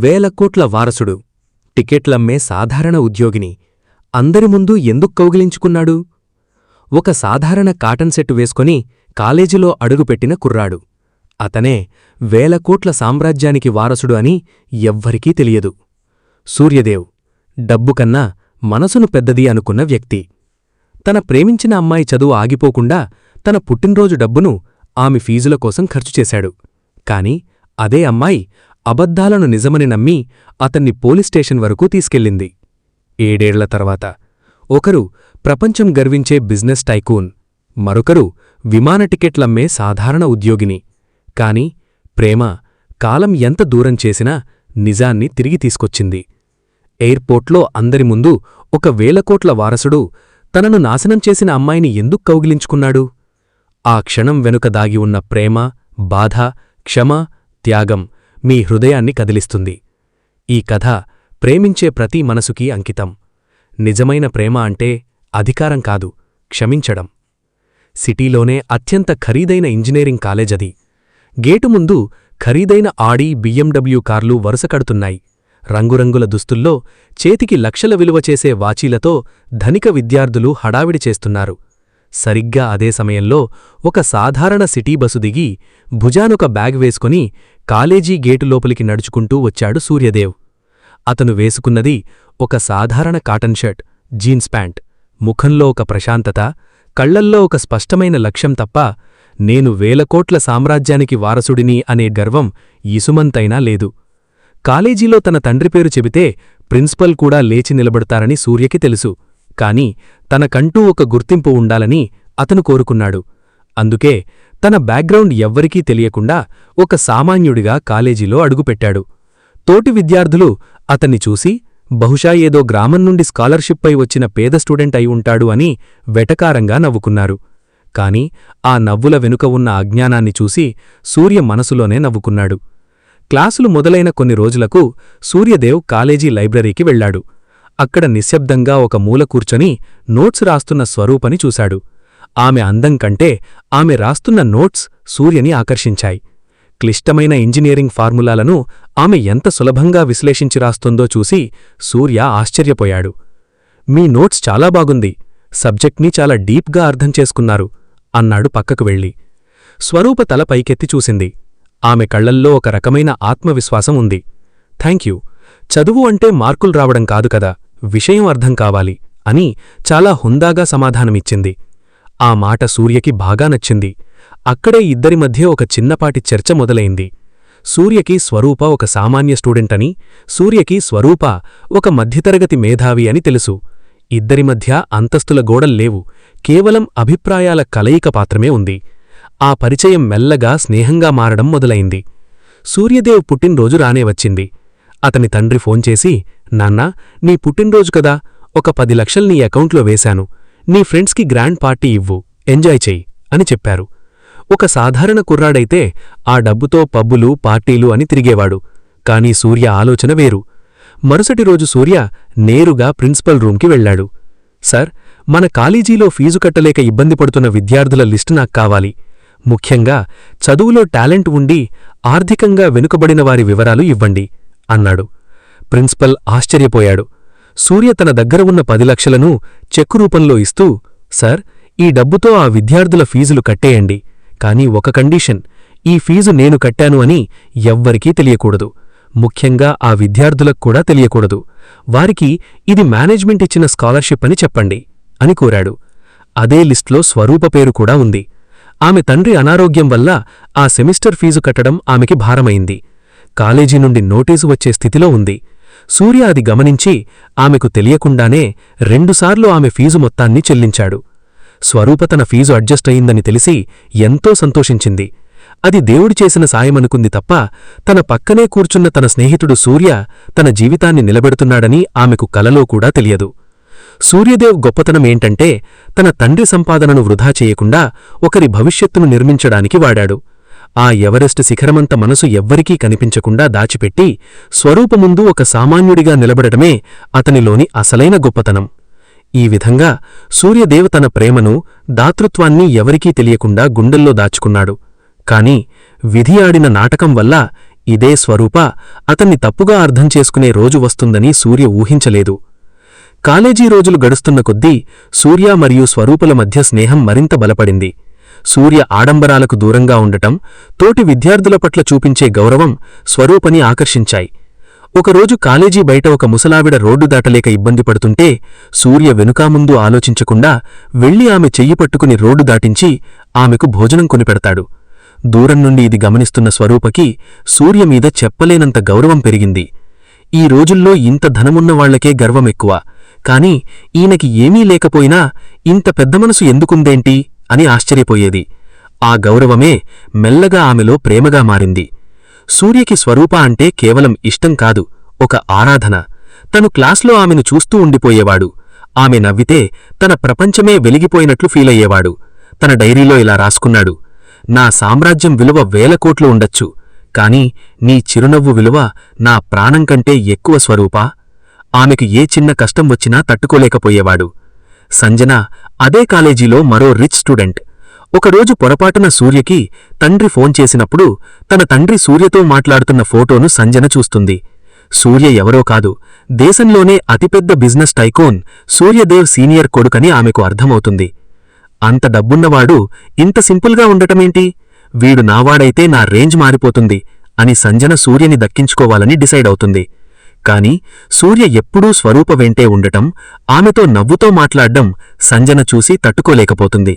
వేల కోట్ల వారసుడు, టికెట్లమ్మే సాధారణ ఉద్యోగిని అందరి ముందు ఎందుకు కౌగిలించుకున్నాడు? ఒక సాధారణ కాటన్ సెట్ వేసుకొని కాలేజీలో అడుగుపెట్టిన కుర్రాడు. అతనే వేల కోట్ల సామ్రాజ్యానికి వారసుడు అని ఎవ్వరికీ తెలియదు. సూర్యదేవ్ డబ్బుకన్నా మనసును పెద్దది అనుకున్న వ్యక్తి. తన ప్రేమించిన అమ్మాయి చదువు ఆగిపోకుండా తన పుట్టినరోజు డబ్బును ఆమె ఫీజుల కోసం ఖర్చు చేశాడు. కాని అదే అమ్మాయి అబద్ధాలను నిజమని నమ్మి అతన్ని పోలీస్ స్టేషన్ వరకు తీసుకెళ్ళింది. 7 ఏళ్ల తర్వాత ఒకరు ప్రపంచం గర్వించే బిజినెస్ టైకూన్, మరొకరు విమాన టికెట్లమ్మే సాధారణ ఉద్యోగిని. కాని ప్రేమ కాలం ఎంత దూరం చేసినా నిజాన్ని తిరిగి తీసుకొచ్చింది. ఎయిర్పోర్ట్లో అందరి ముందు ఒక 1000 కోట్ల వారసుడు తనను నాశనం చేసిన అమ్మాయిని ఎందుకు కౌగిలించుకున్నాడు? ఆ క్షణం వెనుక దాగి ఉన్న ప్రేమ, బాధ, క్షమ, త్యాగం మీ హృదయాన్ని కదిలిస్తుంది. ఈ కథ ప్రేమించే ప్రతి మనసుకీ అంకితం. నిజమైన ప్రేమ అంటే అధికారం కాదు, క్షమించడం. సిటీలోనే అత్యంత ఖరీదైన ఇంజనీరింగ్ కాలేజది. గేటు ముందు ఖరీదైన ఆడీ, బిఎండబ్ల్యూ కార్లు వరుసకడుతున్నాయి. రంగురంగుల దుస్తుల్లో చేతికి లక్షల విలువ చేసే వాచీలతో ధనిక విద్యార్థులు హడావిడి చేస్తున్నారు. సరిగ్గా అదే సమయంలో ఒక సాధారణ సిటీ బసు దిగి భుజానొక బ్యాగ్ వేసుకుని కాలేజీ గేటు లోపలికి నడుచుకుంటూ వచ్చాడు సూర్యదేవ్. అతను వేసుకున్నది ఒక సాధారణ కాటన్ షర్ట్, జీన్స్ ప్యాంట్. ముఖంలో ఒక ప్రశాంతత, కళ్లల్లో ఒక స్పష్టమైన లక్ష్యం తప్ప నేను 1000 కోట్ల సామ్రాజ్యానికి వారసుడిని అనే గర్వం ఇసుమంతైనా లేదు. కాలేజీలో తన తండ్రి పేరు చెబితే ప్రిన్సిపల్ కూడా లేచి నిలబడతారని సూర్యకి తెలుసు. కాని తనకంటూ ఒక గుర్తింపు ఉండాలని అతను కోరుకున్నాడు. అందుకే తన బ్యాక్గ్రౌండ్ ఎవ్వరికీ తెలియకుండా ఒక సామాన్యుడిగా కాలేజీలో అడుగుపెట్టాడు. తోటి విద్యార్థులు అతన్ని చూసి బహుశా ఏదో గ్రామం నుండి స్కాలర్షిప్పై వచ్చిన పేద స్టూడెంట్ అయి ఉంటాడు అని వెటకారంగా నవ్వుకున్నారు. కాని ఆ నవ్వుల వెనుక ఉన్న అజ్ఞానాన్ని చూసి సూర్య మనసులోనే నవ్వుకున్నాడు. క్లాసులు మొదలైన కొన్ని రోజులకు సూర్యదేవ్ కాలేజీ లైబ్రరీకి వెళ్లాడు. అక్కడ నిశ్శబ్దంగా ఒక మూల కూర్చొని నోట్స్ రాస్తున్న స్వరూపని చూశాడు. ఆమె అందం కంటే ఆమె రాస్తున్న నోట్స్ సూర్యని ఆకర్షించాయి. క్లిష్టమైన ఇంజనీరింగ్ ఫార్ములాలను ఆమె ఎంత సులభంగా విశ్లేషించి రాస్తుందో చూసి సూర్య ఆశ్చర్యపోయాడు. మీ నోట్స్ చాలా బాగుంది, సబ్జెక్ట్ని చాలా డీప్గా అర్థం చేసుకున్నారు అన్నాడు పక్కకు వెళ్ళి. స్వరూప తల పైకెత్తి చూసింది. ఆమె కళ్లల్లో ఒక రకమైన ఆత్మవిశ్వాసం ఉంది. థాంక్యూ, చదువు అంటే మార్కులు రావడం కాదు కదా, విషయం అర్థం కావాలి అని చాలా హుందాగా సమాధానమిచ్చింది. ఆ మాట సూర్యకి బాగా నచ్చింది. అక్కడే ఇద్దరి మధ్య ఒక చిన్నపాటి చర్చ మొదలైంది. సూర్యకి స్వరూప ఒక సామాన్య స్టూడెంటని, సూర్యకి స్వరూప ఒక మధ్యతరగతి మేధావి అని తెలుసు. ఇద్దరి మధ్య అంతస్తుల గోడల్లేవు, కేవలం అభిప్రాయాల కలయిక మాత్రమే ఉంది. ఆ పరిచయం మెల్లగా స్నేహంగా మారడం మొదలైంది. సూర్యదేవ్ పుట్టినరోజు రానే వచ్చింది. అతని తండ్రి ఫోన్ చేసి, నాన్నా, నీ పుట్టినరోజు కదా, ఒక 10 లక్షలు నీ అకౌంట్లో వేశాను, నీ ఫ్రెండ్స్కి గ్రాండ్ పార్టీ ఇవ్వు, ఎంజాయ్ చెయ్యి అని చెప్పారు. ఒక సాధారణ కుర్రాడైతే ఆ డబ్బుతో పబ్బులు, పార్టీలు అని తిరిగేవాడు. కాని సూర్య ఆలోచన వేరు. మరుసటి రోజు సూర్య నేరుగా ప్రిన్సిపల్ రూంకి వెళ్లాడు. సార్, మన కాలేజీలో ఫీజు కట్టలేక ఇబ్బంది పడుతున్న విద్యార్థుల లిస్టు నాకు కావాలి. ముఖ్యంగా చదువులో టాలెంట్ ఉండి ఆర్థికంగా వెనుకబడిన వారి వివరాలు ఇవ్వండి అన్నాడు. ప్రిన్సిపల్ ఆశ్చర్యపోయాడు. సూర్య తన దగ్గర ఉన్న 10 లక్షలను చెక్కు రూపంలో ఇస్తూ, సార్, ఈ డబ్బుతో ఆ విద్యార్థుల ఫీజులు కట్టేయండి. కాని ఒక కండీషన్, ఈ ఫీజు నేను కట్టాను అని ఎవ్వరికీ తెలియకూడదు. ముఖ్యంగా ఆ విద్యార్థులకు కూడా తెలియకూడదు. వారికి ఇది మేనేజ్మెంట్ ఇచ్చిన స్కాలర్షిప్ అని చెప్పండి అని కోరాడు. అదే లిస్ట్లో స్వరూప పేరు కూడా ఉంది. ఆమె తండ్రి అనారోగ్యం వల్ల ఆ సెమిస్టర్ ఫీజు కట్టడం ఆమెకి భారమైంది. కాలేజీ నుండి నోటీసు వచ్చే స్థితిలో ఉంది. సూర్య అది గమనించి ఆమెకు తెలియకుండానే 2 సార్లు ఆమె ఫీజు మొత్తాన్ని చెల్లించాడు. స్వరూప తన ఫీజు అడ్జస్ట్ అయిందని తెలిసి ఎంతో సంతోషించింది. అది దేవుడు చేసిన సాయమనుకుంది తప్ప తన పక్కనే కూర్చున్న తన స్నేహితుడు సూర్య తన జీవితాన్ని నిలబెడుతున్నాడని ఆమెకు కలలో కూడా తెలియదు. సూర్యదేవ్ గొప్పతనమేంటంటే తన తండ్రి సంపాదనను వృధా చేయకుండా ఒకరి భవిష్యత్తును నిర్మించడానికి వాడాడు. ఆ ఎవరెస్ట్ శిఖరమంత మనసు ఎవ్వరికీ కనిపించకుండా దాచిపెట్టి స్వరూపముందు ఒక సామాన్యుడిగా నిలబడటమే అతనిలోని అసలైన గొప్పతనం. ఈ విధంగా సూర్యదేవ్ తన ప్రేమను, దాతృత్వాన్ని ఎవరికీ తెలియకుండా గుండెల్లో దాచుకున్నాడు. కాని విధి ఆడిన నాటకం వల్ల ఇదే స్వరూప అతన్ని తప్పుగా అర్థం చేసుకునే రోజు వస్తుందని సూర్య ఊహించలేదు. కాలేజీ రోజులు గడుస్తున్న కొద్దీ సూర్య మరియు స్వరూపుల మధ్య స్నేహం మరింత బలపడింది. సూర్య ఆడంబరాలకు దూరంగా ఉండటం, తోటి విద్యార్థుల పట్ల చూపించే గౌరవం స్వరూపని ఆకర్షించాయి. ఒకరోజు కాలేజీ బయట ఒక ముసలావిడ రోడ్డు దాటలేక ఇబ్బంది పడుతుంటే సూర్య వెనుకాముందు ఆలోచించకుండా వెళ్లి ఆమె చెయ్యి పట్టుకుని రోడ్డు దాటించి ఆమెకు భోజనం కొనిపెడతాడు. దూరం నుండి ఇది గమనిస్తున్న స్వరూపకి సూర్యమీద చెప్పలేనంత గౌరవం పెరిగింది. ఈ రోజుల్లో ఇంత ధనమున్నవాళ్లకే గర్వమెక్కువ, కాని ఈయనకి ఏమీ లేకపోయినా ఇంత పెద్ద మనసు ఎందుకుందేంటి అని ఆశ్చర్యపోయేది. ఆ గౌరవమే మెల్లగా ఆమెలో ప్రేమగా మారింది. సూర్యకి స్వరూప అంటే కేవలం ఇష్టం కాదు, ఒక ఆరాధన. తను క్లాస్లో ఆమెను చూస్తూ ఉండిపోయేవాడు. ఆమె నవ్వితే తన ప్రపంచమే వెలిగిపోయినట్లు ఫీలయ్యేవాడు. తన డైరీలో ఇలా రాసుకున్నాడు: నా సామ్రాజ్యం విలువ 1000 కోట్లు ఉండొచ్చు, కాని నీ చిరునవ్వు విలువ నా ప్రాణం కంటే ఎక్కువ స్వరూపా. ఆమెకు ఏ చిన్న కష్టం వచ్చినా తట్టుకోలేకపోయేవాడు. సంజన అదే కాలేజీలో మరో రిచ్ స్టూడెంట్. ఒకరోజు పొరపాటున సూర్యకి తండ్రి ఫోన్ చేసినప్పుడు తన తండ్రి సూర్యతో మాట్లాడుతున్న ఫోటోను సంజన చూస్తుంది. సూర్య ఎవరో కాదు, దేశంలోనే అతిపెద్ద బిజినెస్ టైకోన్ సూర్యదేవ్ సీనియర్ కొడుకని ఆమెకు అర్థమవుతుంది. అంత డబ్బున్నవాడు ఇంత సింపుల్గా ఉండటమేంటి? వీడు నావాడైతే నా రేంజ్ మారిపోతుంది అని సంజన సూర్యని దక్కించుకోవాలని డిసైడ్ అవుతుంది. కాని సూర్య ఎప్పుడూ స్వరూప వెంటే ఉండటం, ఆమెతో నవ్వుతో మాట్లాడ్డం సంజన చూసి తట్టుకోలేకపోతుంది.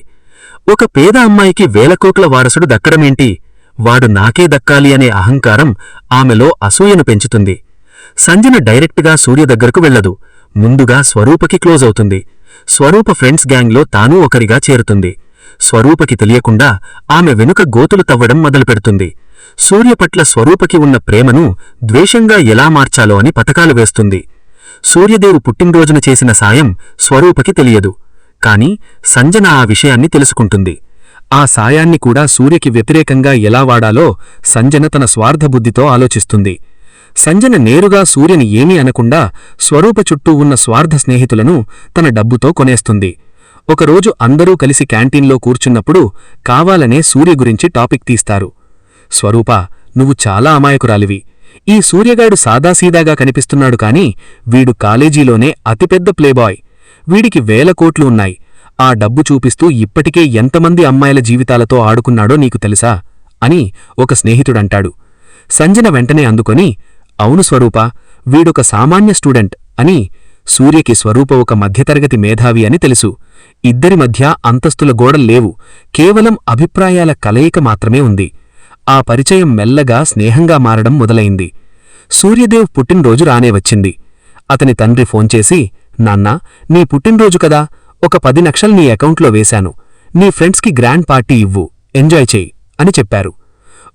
ఒక పేద అమ్మాయికి 1000 కోట్ల వారసుడు దక్కడమేంటి? వాడు నాకే దక్కాలి అనే అహంకారం ఆమెలో అసూయను పెంచుతుంది. సంజన డైరెక్ట్గా సూర్య దగ్గరకు వెళ్లదు, ముందుగా స్వరూపకి క్లోజ్ అవుతుంది. స్వరూప ఫ్రెండ్స్ గ్యాంగ్లో తానూ ఒకరిగా చేరుతుంది. స్వరూపకి తెలియకుండా ఆమె వెనుక గోతులు తవ్వడం మొదలుపెడుతుంది. సూర్య పట్ల స్వరూపకి ఉన్న ప్రేమను ద్వేషంగా ఎలా మార్చాలో అని పథకాలు వేస్తుంది. సూర్యదేవు పుట్టినరోజున చేసిన సాయం స్వరూపకి తెలియదు, కాని సంజన ఆ విషయాన్ని తెలుసుకుంటుంది. ఆ సాయాన్ని కూడా సూర్యకి వ్యతిరేకంగా ఎలా వాడాలో సంజన తన స్వార్థబుద్ధితో ఆలోచిస్తుంది. సంజన నేరుగా సూర్యని ఏమీ అనకుండా స్వరూప చుట్టూ ఉన్న స్వార్థ స్నేహితులను తన డబ్బుతో కొనేస్తుంది. ఒకరోజు అందరూ కలిసి క్యాంటీన్లో కూర్చున్నప్పుడు కావాలనే సూర్య గురించి టాపిక్ తీస్తారు. స్వరూప, నువ్వు చాలా అమాయకురాలివి. ఈ సూర్యగాడు సాదాసీదాగా కనిపిస్తున్నాడు కాని వీడు కాలేజీలోనే అతిపెద్ద ప్లేబాయ్. వీడికి 1000 కోట్లు ఉన్నాయి. ఆ డబ్బు చూపిస్తూ ఇప్పటికే ఎంతమంది అమ్మాయిల జీవితాలతో ఆడుకున్నాడో నీకు తెలుసా అని ఒక స్నేహితుడంటాడు. సంజన వెంటనే అందుకొని, అవును స్వరూప, వీడొక సామాన్య స్టూడెంట్ అని. సూర్యకి స్వరూప ఒక మధ్యతరగతి మేధావి అని తెలుసు. ఇద్దరి మధ్య అంతస్తుల గోడల్లేవు, కేవలం అభిప్రాయాల కలయిక మాత్రమే ఉంది. ఆ పరిచయం మెల్లగా స్నేహంగా మారడం మొదలైంది. సూర్యదేవ్ పుట్టినరోజు రానే వచ్చింది. అతని తండ్రి ఫోన్ చేసి, నాన్నా, నీ పుట్టినరోజు కదా, ఒక 10 లక్షలు నీ అకౌంట్లో వేశాను. నీ ఫ్రెండ్స్కి గ్రాండ్ పార్టీ ఇవ్వు, ఎంజాయ్ చెయ్యి అని చెప్పారు.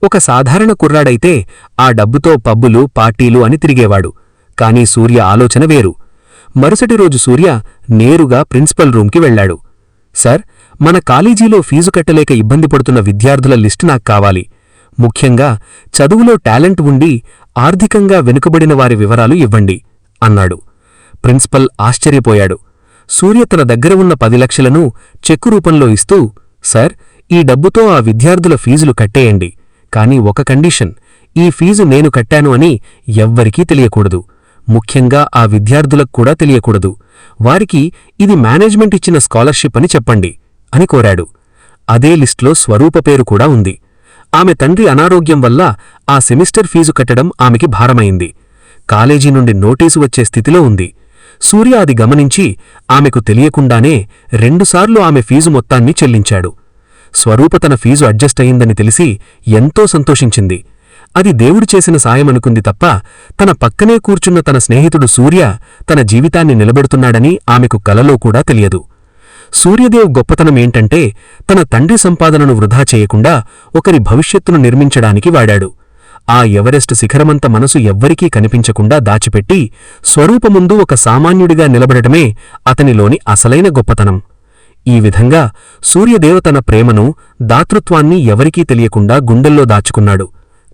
ఒక సాధారణ కుర్రాడైతే ఆ డబ్బుతో పబ్బులు, పార్టీలు అని తిరిగేవాడు. కాని సూర్య ఆలోచన వేరు. మరుసటి రోజు సూర్య నేరుగా ప్రిన్సిపల్ రూంకి వెళ్లాడు. సార్, మన కాలేజీలో ఫీజు కట్టలేక ఇబ్బంది పడుతున్న విద్యార్థుల లిస్టు నాకు కావాలి. ముఖ్యంగా చదువులో టాలెంట్ ఉండి ఆర్థికంగా వెనుకబడిన వారి వివరాలు ఇవ్వండి అన్నాడు. ప్రిన్సిపల్ ఆశ్చర్యపోయాడు. సూర్య తన దగ్గర ఉన్న 10 లక్షలను చెక్కు రూపంలో ఇస్తూ, సార్, ఈ డబ్బుతో ఆ విద్యార్థుల ఫీజులు కట్టేయండి. కాని ఒక కండిషన్, ఈ ఫీజు నేను కట్టాను అని ఎవ్వరికీ తెలియకూడదు. ముఖ్యంగా ఆ విద్యార్థులకు కూడా తెలియకూడదు. వారికి ఇది మేనేజ్మెంట్ ఇచ్చిన స్కాలర్షిప్ అని చెప్పండి అని కోరాడు. అదే లిస్టులో స్వరూప పేరు కూడా ఉంది. ఆమె తండ్రి అనారోగ్యం వల్ల ఆ సెమిస్టర్ ఫీజు కట్టడం ఆమెకి భారమైంది. కాలేజీ నుండి నోటీసు వచ్చే స్థితిలో ఉంది. సూర్య అది గమనించి ఆమెకు తెలియకుండానే 2 సార్లు ఆమె ఫీజు మొత్తాన్ని చెల్లించాడు. స్వరూప తన ఫీజు అడ్జస్ట్ అయిందని తెలిసి ఎంతో సంతోషించింది. అది దేవుడు చేసిన సాయమనుకుంది తప్ప తన పక్కనే కూర్చున్న తన స్నేహితుడు సూర్య తన జీవితాన్ని నిలబెడుతున్నాడని ఆమెకు కలలో కూడా తెలియదు. సూర్యదేవ్ గొప్పతనమేంటంటే తన తండ్రి సంపాదనను వృధా చేయకుండా ఒకరి భవిష్యత్తును నిర్మించడానికి వాడాడు. ఆ ఎవరెస్ట్ శిఖరమంత మనసు ఎవ్వరికీ కనిపించకుండా దాచిపెట్టి స్వరూపముందు ఒక సామాన్యుడిగా నిలబడటమే అతనిలోని అసలైన గొప్పతనం. ఈ విధంగా సూర్యదేవ తన ప్రేమను, దాతృత్వాన్ని ఎవరికీ తెలియకుండా గుండెల్లో దాచుకున్నాడు.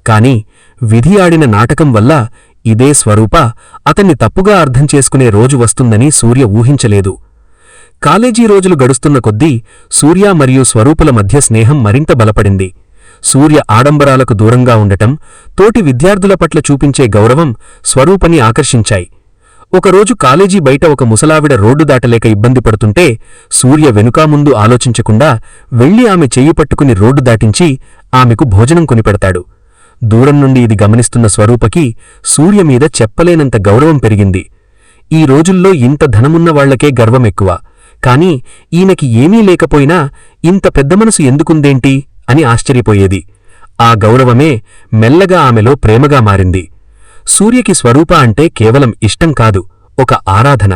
కాని విధి ఆడిన నాటకం వల్ల ఇదే స్వరూప అతన్ని తప్పుగా అర్థం చేసుకునే రోజు వస్తుందని సూర్య ఊహించలేదు. కాలేజీ రోజులు గడుస్తున్న కొద్దీ సూర్య మరియు స్వరూపుల మధ్య స్నేహం మరింత బలపడింది. సూర్య ఆడంబరాలకు దూరంగా ఉండటం, తోటి విద్యార్థుల పట్ల చూపించే గౌరవం స్వరూపని ఆకర్షించాయి. ఒకరోజు కాలేజీ బయట ఒక ముసలావిడ రోడ్డు దాటలేక ఇబ్బంది పడుతుంటే సూర్య వెనుకా ముందు ఆలోచించకుండా వెళ్లి ఆమె చెయ్యి పట్టుకుని రోడ్డు దాటించి ఆమెకు భోజనం కొనిపెడతాడు. దూరం నుండి ఇది గమనిస్తున్న స్వరూపకి సూర్య మీద చెప్పలేనంత గౌరవం పెరిగింది. ఈ రోజుల్లో ఇంత ధనమున్న వాళ్లకే గర్వమెక్కువ, కాని ఈయనకి ఏమీ లేకపోయినా ఇంత పెద్ద మనసు ఎందుకుందేంటి అని ఆశ్చర్యపోయేది. ఆ గౌరవమే మెల్లగా ఆమెలో ప్రేమగా మారింది. సూర్యకి స్వరూప అంటే కేవలం ఇష్టం కాదు, ఒక ఆరాధన.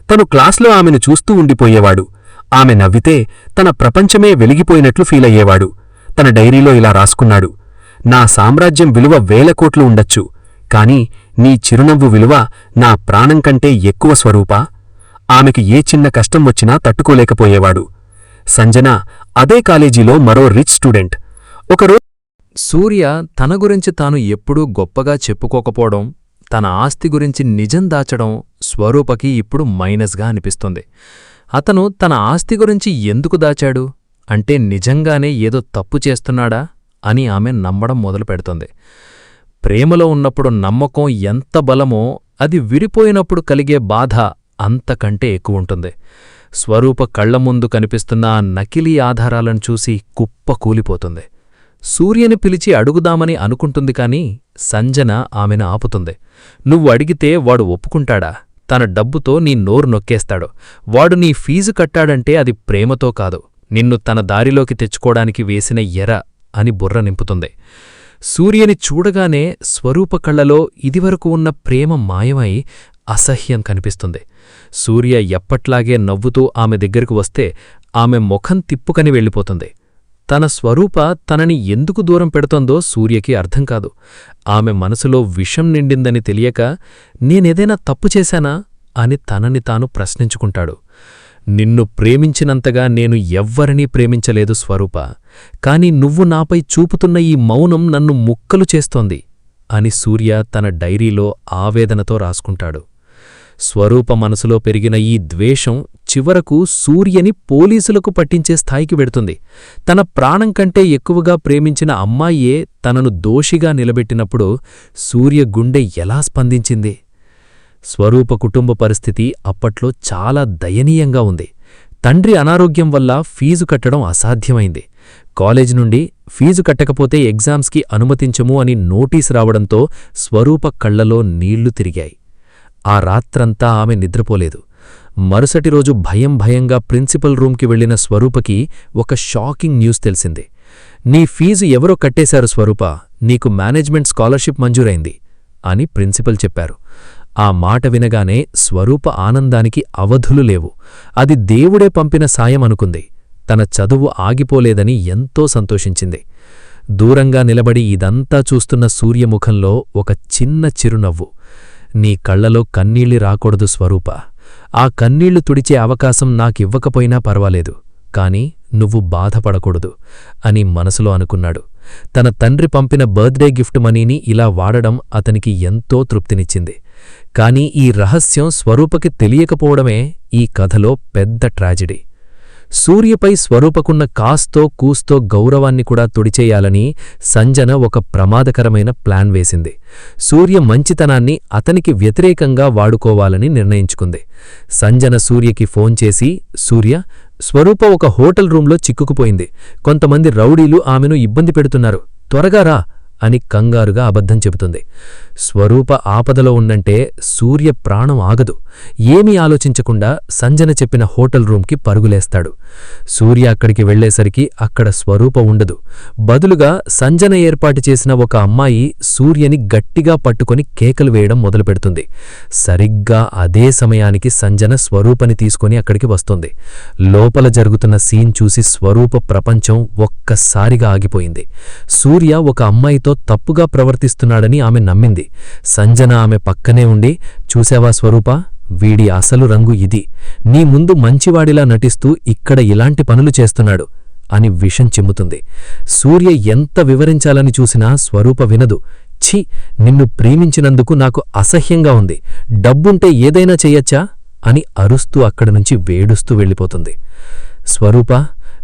తను క్లాస్లో ఆమెను చూస్తూ ఉండిపోయేవాడు. ఆమె నవ్వితే తన ప్రపంచమే వెలిగిపోయినట్లు ఫీలయ్యేవాడు. తన డైరీలో ఇలా రాసుకున్నాడు: నా సామ్రాజ్యం విలువ 1000 కోట్లు ఉండొచ్చు, కాని నీ చిరునవ్వు విలువ నా ప్రాణం కంటే ఎక్కువ స్వరూపా. ఆమెకు ఏ చిన్న కష్టం వచ్చినా తట్టుకోలేకపోయేవాడు. సంజన అదే కాలేజీలో మరో రిచ్ స్టూడెంట్. ఒకరోజు సూర్య తన గురించి తాను ఎప్పుడూ గొప్పగా చెప్పుకోకపోవడం, తన ఆస్తి గురించి నిజం దాచడం స్వరూపకి ఇప్పుడు మైనస్గా అనిపిస్తుంది. అతను తన ఆస్తి గురించి ఎందుకు దాచాడు అంటే నిజంగానే ఏదో తప్పు చేస్తున్నాడా అని ఆమె నమ్మడం మొదలుపెడుతుంది. ప్రేమలో ఉన్నప్పుడు నమ్మకం ఎంత బలమో అది విడిపోయినప్పుడు కలిగే బాధ అంతకంటే ఎక్కువుంటుంది. స్వరూప కళ్ల ముందు కనిపిస్తున్న ఆ నకిలీ ఆధారాలను చూసి కుప్ప కూలిపోతుంది. సూర్యని పిలిచి అడుగుదామని అనుకుంటుంది కాని సంజన ఆమెను ఆపుతుంది. నువ్వు అడిగితే వాడు ఒప్పుకుంటాడా? తన డబ్బుతో నీ నోరు నొక్కేస్తాడు. వాడు నీ ఫీజు కట్టాడంటే అది ప్రేమతో కాదు, నిన్ను తన దారిలోకి తెచ్చుకోడానికి వేసిన ఎర అని బుర్ర నింపుతుంది. సూర్యని చూడగానే స్వరూప కళ్లలో ఇదివరకు ఉన్న ప్రేమ మాయమై అసహ్యం కనిపిస్తుంది. సూర్య ఎప్పట్లాగే నవ్వుతూ ఆమె దగ్గరకు వస్తే ఆమె ముఖం తిప్పుకని వెళ్ళిపోతుంది. తన స్వరూప తనని ఎందుకు దూరం పెడుతోందో సూర్యకి అర్థం కాదు. ఆమె మనసులో విషం నిండిందని తెలియక నేనేదైనా తప్పు చేశానా అని తనని తాను ప్రశ్నించుకుంటాడు. నిన్ను ప్రేమించినంతగా నేను ఎవ్వరినీ ప్రేమించలేదు స్వరూప, కాని నువ్వు నాపై చూపుతున్న ఈ మౌనం నన్ను ముక్కలు చేస్తోంది అని సూర్య తన డైరీలో ఆవేదనతో రాసుకుంటాడు. స్వరూప మనసులో పెరిగిన ఈ ద్వేషం చివరకు సూర్యని పోలీసులకు పట్టించే స్థాయికి వెడుతుంది. తన ప్రాణం కంటే ఎక్కువగా ప్రేమించిన అమ్మాయే తనను దోషిగా నిలబెట్టినప్పుడు సూర్య గుండె ఎలా స్పందించింది? స్వరూప కుటుంబ పరిస్థితి అప్పట్లో చాలా దయనీయంగా ఉంది. తండ్రి అనారోగ్యం వల్ల ఫీజు కట్టడం అసాధ్యమైంది. కాలేజీ నుండి ఫీజు కట్టకపోతే ఎగ్జామ్స్కి అనుమతించము అని నోటీసు రావడంతో స్వరూప కళ్లలో నీళ్లు తిరిగాయి. ఆ రాత్రంతా ఆమె నిద్రపోలేదు. మరుసటి రోజు భయం భయంగా ప్రిన్సిపల్ రూంకి వెళ్లిన స్వరూపకి ఒక షాకింగ్ న్యూస్ తెలిసింది. నీ ఫీజు ఎవరో కట్టేశారు స్వరూప, నీకు మేనేజ్మెంట్ స్కాలర్షిప్ మంజూరైంది అని ప్రిన్సిపల్ చెప్పారు. ఆ మాట వినగానే స్వరూప ఆనందానికి అవధులు లేవు. అది దేవుడే పంపిన సాయం అనుకుంది. తన చదువు ఆగిపోలేదని ఎంతో సంతోషించింది. దూరంగా నిలబడి ఇదంతా చూస్తున్న సూర్యముఖంలో ఒక చిన్న చిరునవ్వు. నీ కళ్లలో కన్నీళ్లు రాకూడదు స్వరూప, ఆ కన్నీళ్లు తుడిచే అవకాశం నాకివ్వకపోయినా పర్వాలేదు, కాని నువ్వు బాధపడకూడదు అని మనసులో అనుకున్నాడు. తన తండ్రి పంపిన బర్త్డే గిఫ్ట్ మనీని ఇలా వాడడం అతనికి ఎంతో తృప్తినిచ్చింది. కాని ఈ రహస్యం స్వరూపకి తెలియకపోవడమే ఈ కథలో పెద్ద ట్రాజెడీ. సూర్యపై స్వరూపకున్న కాస్తో కూస్తో గౌరవాన్ని కూడా తుడిచేయాలని సంజన ఒక ప్రమాదకరమైన ప్లాన్ వేసింది. సూర్య మంచితనాన్ని అతనికి వ్యతిరేకంగా వాడుకోవాలని నిర్ణయించుకుంది. సంజన సూర్యకి ఫోన్ చేసి, సూర్య, స్వరూప ఒక హోటల్ రూంలో చిక్కుకుపోయింది. కొంతమంది రౌడీలు ఆమెను ఇబ్బంది పెడుతున్నారు, త్వరగా రా అని కంగారుగా అబద్ధం చెబుతుంది. స్వరూప ఆపదలో ఉండంటే సూర్య ప్రాణం ఆగదు. ఏమీ ఆలోచించకుండా సంజన చెప్పిన హోటల్ రూంకి పరుగులేస్తాడు. సూర్య అక్కడికి వెళ్లేసరికి అక్కడ స్వరూప ఉండదు. బదులుగా సంజన ఏర్పాటు చేసిన ఒక అమ్మాయి సూర్యని గట్టిగా పట్టుకొని కేకలు వేయడం మొదలుపెడుతుంది. సరిగ్గా అదే సమయానికి సంజన స్వరూపని తీసుకుని అక్కడికి వస్తుంది. లోపల జరుగుతున్న సీన్ చూసి స్వరూప ప్రపంచం ఒక్కసారిగా ఆగిపోయింది. సూర్య ఒక అమ్మాయితో తప్పుగా ప్రవర్తిస్తున్నాడని ఆమె నమ్మింది. సంజన ఆమె పక్కనే ఉండి, చూశావా స్వరూప, వీడి అసలు రంగు ఇది, నీ ముందు మంచివాడిలా నటిస్తూ ఇక్కడ ఇలాంటి పనులు చేస్తున్నాడు అని విషం చిమ్ముతుంది. సూర్య ఎంత వివరించాలని చూసినా స్వరూప వినదు. ఛీ, నిన్ను ప్రేమించినందుకు నాకు అసహ్యంగా ఉంది, డబ్బుంటే ఏదైనా చెయ్యొచ్చా అని అరుస్తూ అక్కడి నుంచి వేడుస్తూ వెళ్ళిపోతుంది. స్వరూప,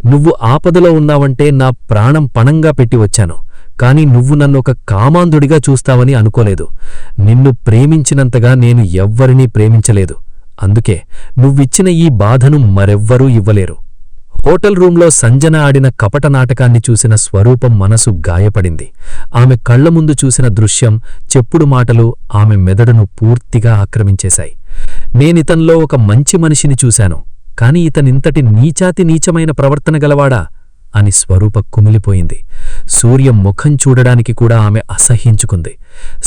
నువ్వు ఆపదలో ఉన్నావంటే నా ప్రాణం పణంగా పెట్టి వచ్చాను. కాని నువ్వు నన్నొక కామాంధుడిగా చూస్తావని అనుకోలేదు. నిన్ను ప్రేమించినంతగా నేను ఎవ్వరినీ ప్రేమించలేదు. అందుకే నువ్విచ్చిన ఈ బాధను మరెవ్వరూ ఇవ్వలేరు. హోటల్ రూంలో సంజన ఆడిన కపట నాటకాన్ని చూసిన స్వరూపం మనసు గాయపడింది. ఆమె కళ్ల ముందు చూసిన దృశ్యం, చెప్పుడు మాటలు ఆమె మెదడును పూర్తిగా ఆక్రమించేశాయి. నేనితన్లో ఒక మంచి మనిషిని చూశాను, కాని ఇతనింతటి నీచాతి నీచమైన ప్రవర్తన గలవాడా అని స్వరూప కుమిలిపోయింది. సూర్య ముఖం చూడడానికి కూడా ఆమె అసహ్యించుకుంది.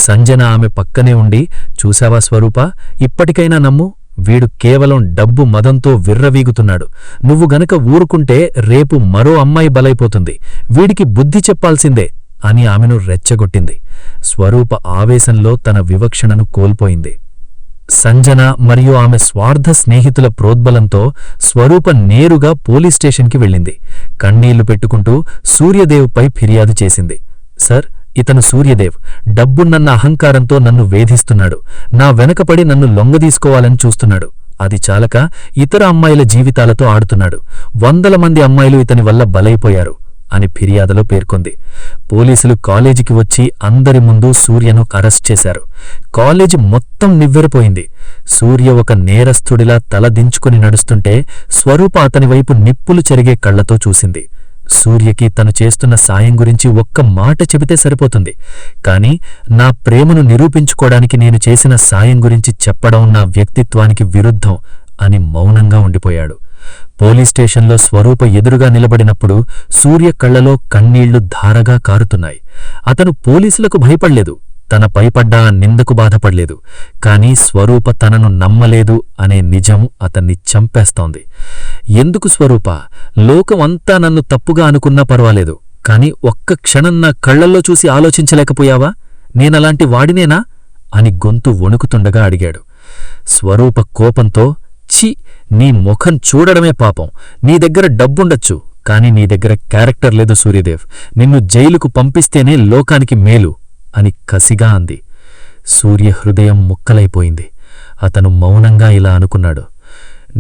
సంజన ఆమె పక్కనే ఉండి, చూశావా స్వరూప, ఇప్పటికైనా నమ్ము, వీడు కేవలం డబ్బు మదంతో విర్రవీగుతున్నాడు. నువ్వు గనక ఊరుకుంటే రేపు మరో అమ్మాయి బలైపోతుంది. వీడికి బుద్ధి చెప్పాల్సిందే అని ఆమెను రెచ్చగొట్టింది. స్వరూప ఆవేశంలో తన వివక్షణను కోల్పోయింది. సంజన మరియు ఆమె స్వార్థ స్నేహితుల ప్రోద్బలంతో స్వరూప నేరుగా పోలీస్ స్టేషన్కి వెళ్ళింది. కన్నీళ్లు పెట్టుకుంటూ సూర్యదేవ్పై ఫిర్యాదు చేసింది. సార్, ఇతను సూర్యదేవ్ డబ్బున్నన్న అహంకారంతో నన్ను వేధిస్తున్నాడు. నా వెనకపడి నన్ను లొంగదీసుకోవాలని చూస్తున్నాడు. అది చాలక ఇతర అమ్మాయిల జీవితాలతో ఆడుతున్నాడు. 100 మంది అమ్మాయిలు ఇతని వల్ల బలైపోయారు అని ఫిర్యాదులో పేర్కొంది. పోలీసులు కాలేజీకి వచ్చి అందరి ముందు సూర్యను అరెస్ట్ చేశారు. కాలేజీ మొత్తం నివ్వెరపోయింది. సూర్య ఒక నేరస్థుడిలా తల దించుకుని నడుస్తుంటే స్వరూప అతని వైపు నిప్పులు చెరిగే కళ్లతో చూసింది. సూర్యకి తను చేస్తున్న సాయం గురించి ఒక్క మాట చెబితే సరిపోతుంది, కాని నా ప్రేమను నిరూపించుకోవడానికి నేను చేసిన సాయం గురించి చెప్పడం నా వ్యక్తిత్వానికి విరుద్ధం అని మౌనంగా ఉండిపోయాడు. పోలీస్ స్టేషన్లో స్వరూప ఎదురుగా నిలబడినప్పుడు సూర్య కళ్లలో కన్నీళ్లు ధారగా కారుతున్నాయి. అతను పోలీసులకు భయపడలేదు, తనపై పడ్డ నిందకు బాధపడలేదు. కాని స్వరూప తనను నమ్మలేదు అనే నిజం అతన్ని చంపేస్తోంది. ఎందుకు స్వరూప, లోకం అంతా నన్ను తప్పుగా అనుకున్నా పర్వాలేదు, కాని ఒక్క క్షణం నా కళ్లల్లో చూసి ఆలోచించలేకపోయావా? నేనలాంటి వాడినేనా అని గొంతు వణుకుతుండగా అడిగాడు. స్వరూప కోపంతో, ఛీ, నీ ముఖం చూడడమే పాపం. నీ దగ్గర డబ్బుండొచ్చు, కాని నీ దగ్గర క్యారెక్టర్ లేదు సూర్యదేవ్. నిన్ను జైలుకు పంపిస్తేనే లోకానికి మేలు అని కసిగా అంది. సూర్య హృదయం ముక్కలైపోయింది. అతను మౌనంగా ఇలా అనుకున్నాడు.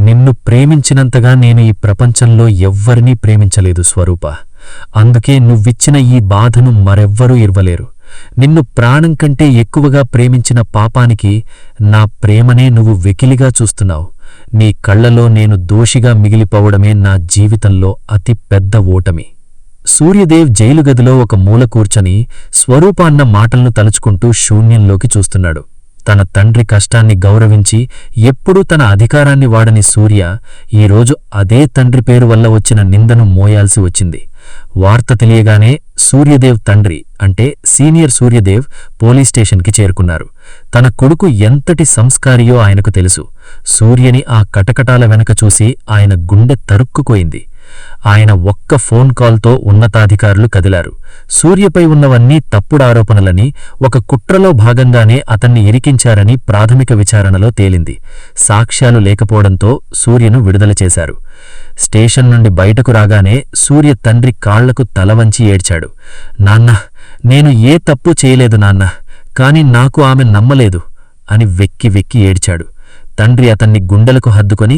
నిన్ను ప్రేమించినంతగా నేను ఈ ప్రపంచంలో ఎవ్వరినీ ప్రేమించలేదు స్వరూప. అందుకే నువ్విచ్చిన ఈ బాధను మరెవ్వరూ ఇవ్వలేరు. నిన్ను ప్రాణం కంటే ఎక్కువగా ప్రేమించిన పాపానికి నా ప్రేమనే నువ్వు వెకిలిగా చూస్తున్నావు. నీ కళ్లలో నేను దోషిగా మిగిలిపోవడమే నా జీవితంలో అతి పెద్ద ఓటమి. సూర్యదేవ్ జైలు గదిలో ఒక మూల కూర్చొని స్వరూప అన్న మాటలను తలుచుకుంటూ శూన్యంలోకి చూస్తున్నాడు. తన తండ్రి కష్టాన్ని గౌరవించి ఎప్పుడూ తన అధికారాన్ని వాడని సూర్య ఈరోజు అదే తండ్రి పేరు వల్ల వచ్చిన నిందను మోయాల్సి వచ్చింది. వార్త తెలియగానే సూర్యదేవ్ తండ్రి అంటే సీనియర్ సూర్యదేవ్ పోలీస్ స్టేషన్కి చేరుకున్నారు. తన కొడుకు ఎంతటి సంస్కారియో ఆయనకు తెలుసు. సూర్యని ఆ కటకటాల వెనక చూసి ఆయన గుండె తరుక్కుపోయింది. ఆయన ఒక్క ఫోన్ కాల్తో ఉన్నతాధికారులు కదిలారు. సూర్యపై ఉన్నవన్నీ తప్పుడు ఆరోపణలని, ఒక కుట్రలో భాగంగానే అతన్ని ఇరికించారని ప్రాథమిక విచారణలో తేలింది. సాక్ష్యాలు లేకపోవడంతో సూర్యను విడుదల చేశారు. స్టేషన్ నుండి బయటకు రాగానే సూర్య తండ్రి కాళ్లకు తలవంచి ఏడ్చాడు. నాన్నా, నేను ఏ తప్పు చేయలేదు నాన్నా, కాని నాకు ఆమె నమ్మలేదు అని వెక్కి వెక్కి ఏడ్చాడు. తండ్రి అతన్ని గుండెలకు హద్దుకొని,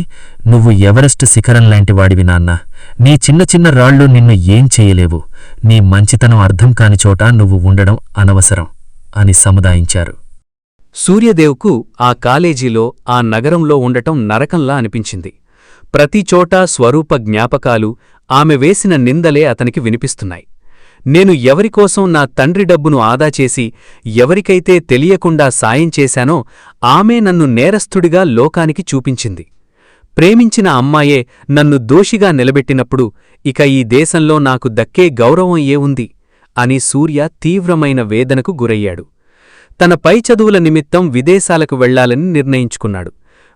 నువ్వు ఎవరెస్ట్ శిఖరం లాంటి వాడివి నాన్నా, నీ చిన్న చిన్న రాళ్లు నిన్ను ఏం చేయలేవు. నీ మంచితనం అర్థం కాని చోట నువ్వు ఉండడం అనవసరం అని సముదాయించారు. సూర్యదేవ్కు ఆ కాలేజీలో, ఆ నగరంలో ఉండటం నరకంలా అనిపించింది. ప్రతిచోటా స్వరూప జ్ఞాపకాలు, ఆమె వేసిన నిందలే అతనికి వినిపిస్తున్నాయి. నేను ఎవరికోసం నా తండ్రి డబ్బును ఆదా చేసి ఎవరికైతే తెలియకుండా సాయం చేశానో ఆమె నన్ను నేరస్థుడిగా లోకానికి చూపించింది. ప్రేమించిన అమ్మాయే నన్ను దోషిగా నిలబెట్టినప్పుడు ఇక ఈ దేశంలో నాకు దక్కే గౌరవం ఏ ఉంది అని సూర్య తీవ్రమైన వేదనకు గురయ్యాడు. తన పై చదువుల నిమిత్తం విదేశాలకు వెళ్లాలని నిర్ణయించుకున్నాడు.